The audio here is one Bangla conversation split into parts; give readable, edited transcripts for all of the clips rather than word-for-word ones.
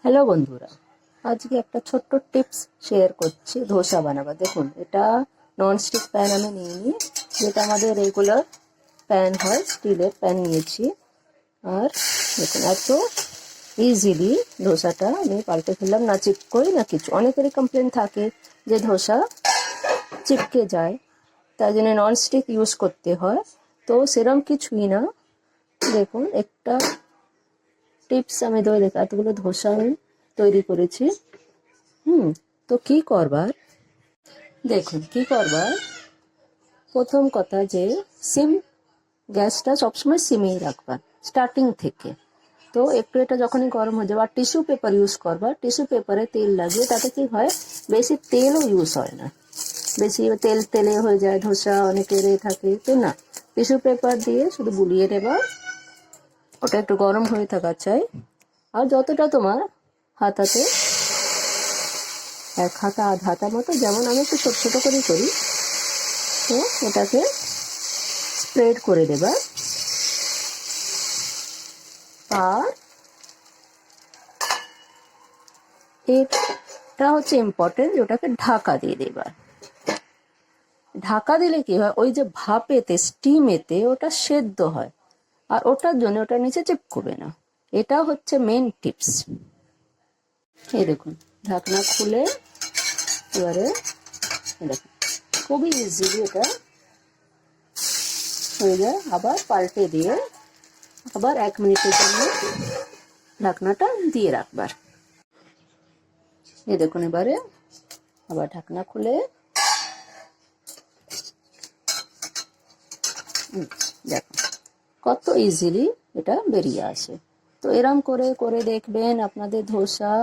হ্যালো বন্ধুরা, আজকে একটা ছোট্ট টিপস শেয়ার করছি ধোসা বানাবার। দেখুন, এটা ননস্টিক প্যান আমি নিইনি, যেটা আমাদের রেগুলার প্যান হয়, স্টিলের প্যান নিয়েছি। আর দেখুন, এত ইজিলি ধোসাটা আমি পাল্টে ফেললাম, না চিপকোই না কিছু। অনেকেরই কমপ্লেন থাকে যে ধোসা চিপকে যায়, তাই জন্য ননস্টিক ইউজ করতে হয়। তো সেরম কিছুই না। দেখুন, একটা টিপস আমি দেখো, এতগুলো ধোসা আমি তৈরি করেছি। তো কি করবার, দেখুন কি করবার। প্রথম কথা যে সিম, গ্যাসটা সবসময় সিমেই রাখবার স্টার্টিং থেকে। তো একটু এটা যখনই গরম হয়ে যাবে, আর টিস্যু পেপার ইউজ করবার। টিস্যু পেপারে তেল লাগিয়ে, তাতে কি হয়, বেশি তেলও ইউজ হয় না, বেশি তেল তেলে হয়ে যায় ধোসা, অনেকের থাকে তো না। টিস্যু পেপার দিয়ে শুধু বুলিয়ে দেবা, ওটা একটু গরম হয়ে থাকা চাই। আর যতটা তোমার হাতাতে, এক হাতা আধ হাতা মতো, যেমন আমি একটু ছোট ছোট করেই করি, তো এটাকে স্প্রেড করে দেবা। আর এটা হচ্ছে ইম্পর্টেন্ট, ওটাকে ঢাকা দিয়ে দেবা। ঢাকা দিলে কি হয়, ওই যে ভাপেতে, স্টিমেতে ওটা সেদ্ধ হয়, আর ওটার জন্য ওটা নিচে চিপকবে না। এটা হচ্ছে মেন টিপস। এই দেখুন, ঢাকনা খুলে এবারে দেখুন, খুবই ইজিলি এটা হয়ে যায়। আবার পাল্টে দিয়ে আবার 1 মিনিটের জন্য ঢাকনাটা দিয়ে রাখবার। এই দেখুন, এবারে আবার ঢাকনা খুলে দেখুন কত ইজিলি এটা বেরিয়ে আসে। তো এরম করে করে দেখবেন, আপনাদের ধোসা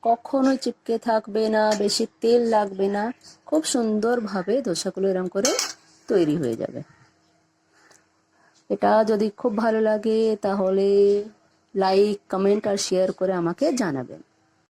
কখনোই চিপকে থাকবে না, বেশি তেল লাগবে না, খুব সুন্দরভাবে ধোসাগুলো এরম করে তৈরি হয়ে যাবে। এটা যদি খুব ভালো লাগে তাহলে লাইক, কমেন্ট আর শেয়ার করে আমাকে জানাবেন।